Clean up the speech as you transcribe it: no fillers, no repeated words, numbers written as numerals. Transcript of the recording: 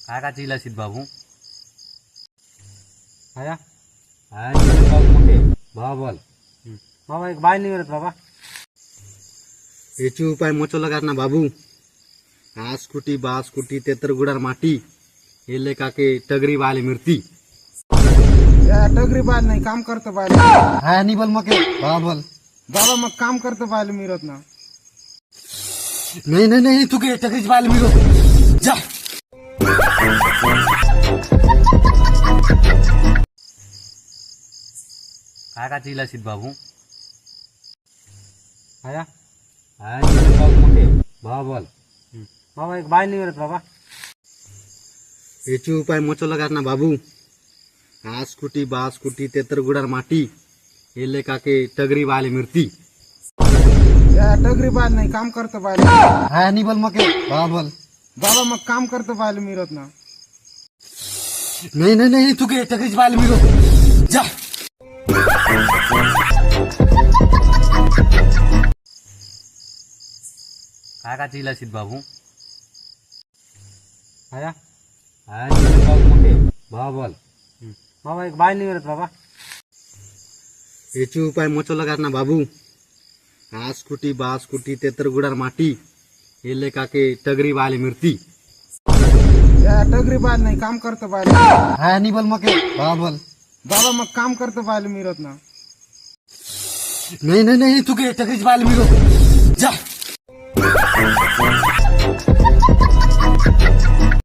काय का चिल्लाशीत बाबू आया मोठे बाबा बोल बाबा एक बाय नहीं बाबा याची उपाय मोचो लगात ना बाबू आज कुटी बास कुटी तेतर गुडार माटी येले काके टगरी वाले मिरती या टगरी बाल नहीं काम करते बाल हा नहीं बोल मके बाबा बोल बाबा मग काम करते बाल मिरत ना नहीं नहीं नहीं तू के टगरी वाले मिरो जा काय का चिल्लाशीत बाबू आया मोठे बाबा बोल बाबा एक बाय नहीं बाबा याची उपाय मोचो लगात ना बाबू आज कुटी बास कुटी तेतर गुडार माटी येले काके टगरी वाले मिरती या टगरी बाल नहीं काम करते बाल हा नहीं बोल मके बाबा बोल बाबा मग काम करते बाल मिरत ना नहीं नहीं नहीं तू के टगरी वाले मिरो जा काय का चिल्लाशीत बाबू आया मोठे बाबा बोल बाबा एक बाय नहीं बाबा याची उपाय मोचो लगात ना बाबू आज कुटी बास कुटी तेतर गुडार माटी येले काके टगरी वाले मिरती या टगरी बाल नहीं काम करते बाल हा नहीं बोल मके बाबा बोल बाबा मग काम करते बाल मिरत ना नहीं नहीं नहीं तू के टगरी वाले मिरो जा